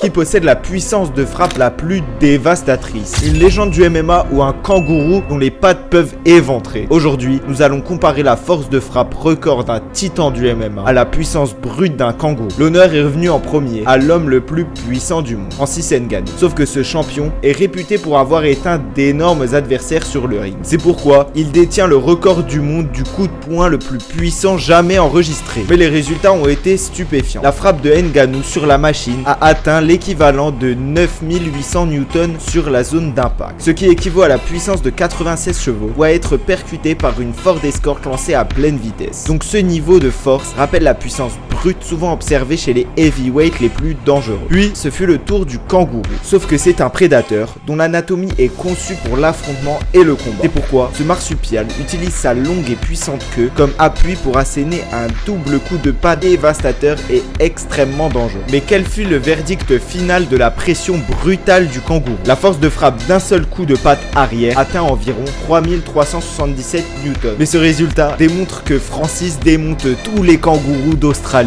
qui possède la puissance de frappe la plus dévastatrice. Une légende du MMA ou un kangourou dont les pattes peuvent éventrer. Aujourd'hui, nous allons comparer la force de frappe record d'un titan du MMA à la puissance brute d'un kangourou. L'honneur est revenu en premier à l'homme le plus puissant du monde, Francis Ngannou. Sauf que ce champion est réputé pour avoir éteint d'énormes adversaires sur le ring. C'est pourquoi il détient le record du monde du coup de poing le plus puissant jamais enregistré. Mais les résultats ont été stupéfiants. La frappe de Ngannou sur la machine a atteint l'équivalent de 9800 newtons sur la zone d'impact, ce qui équivaut à la puissance de 96 chevaux, doit être percuté par une Ford Escort lancée à pleine vitesse. Donc ce niveau de force rappelle la puissance brute souvent observée chez les heavyweights les plus dangereux. Puis ce fut le tour du kangourou, sauf que c'est un prédateur dont l'anatomie est conçue pour l'affrontement et le combat. C'est pourquoi ce marsupial utilise sa longue et puissante queue comme appui pour asséner un double coup de pas dévastateur et extrêmement dangereux. Mais quel fut le verdict final de la pression brutale du kangourou? La force de frappe d'un seul coup de patte arrière atteint environ 3377 newtons. Mais ce résultat démontre que Francis démonte tous les kangourous d'Australie.